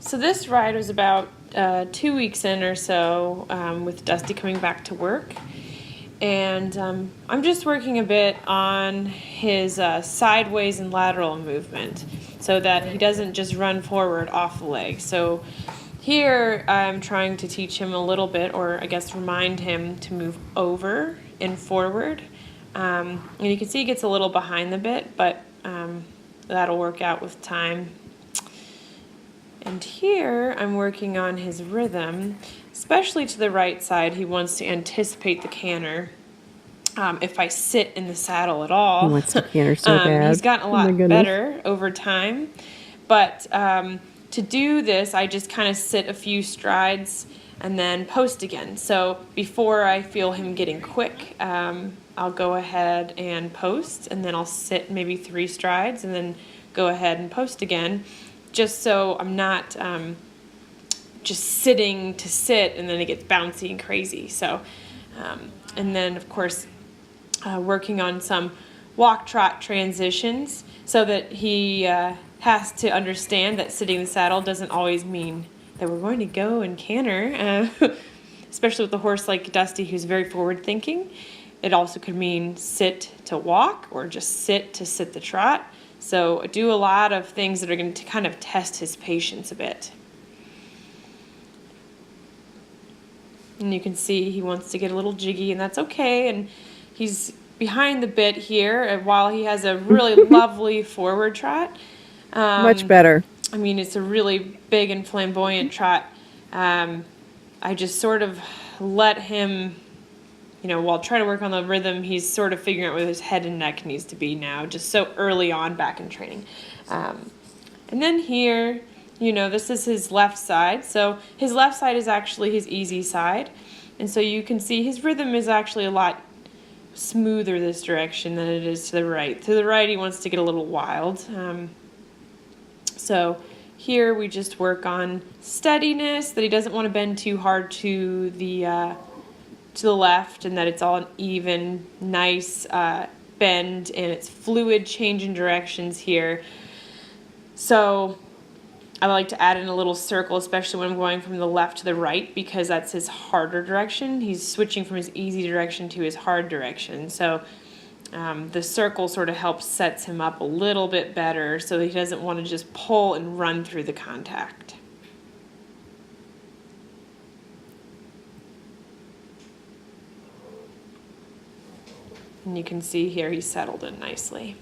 So this ride was about 2 weeks in or so, with Dusty coming back to work. And I'm just working a bit on his sideways and lateral movement so that he doesn't just run forward off the leg. So here I'm trying to teach him a little bit, or I guess remind him to move over and forward. And you can see he gets a little behind the bit, but that'll work out with time. And here I'm working on his rhythm, especially to the right side. He wants to anticipate the canter. If I sit in the saddle at all. He wants to canter so bad. He's gotten a lot better over time. But to do this, I just kind of sit a few strides and then post again. So before I feel him getting quick, I'll go ahead and post, and then I'll sit maybe 3 strides and then go ahead and post again, just so I'm not just sitting to sit and then it gets bouncy and crazy. So, and then of course, working on some walk-trot transitions so that he has to understand that sitting in the saddle doesn't always mean that we're going to go and canter, especially with a horse like Dusty who's very forward-thinking. It also could mean sit to walk or just sit to sit the trot. So I do a lot of things that are going to kind of test his patience a bit. And you can see he wants to get a little jiggy, and that's okay. And he's behind the bit here, and while he has a really lovely forward trot. Much better. I mean, it's a really big and flamboyant trot. I just sort of let him, while trying to work on the rhythm, he's sort of figuring out where his head and neck needs to be now, just so early on back in training. And then here, this is his left side. So his left side is actually his easy side. And so you can see his rhythm is actually a lot smoother this direction than it is to the right. To the right, he wants to get a little wild. So here we just work on steadiness, that he doesn't want to bend too hard to the left, and that it's all an even, nice bend, and it's fluid change in directions here. So I like to add in a little circle, especially when I'm going from the left to the right, because that's his harder direction. He's switching from his easy direction to his hard direction. So the circle sort of helps sets him up a little bit better so that he doesn't want to just pull and run through the contact. And you can see here he's settled in nicely.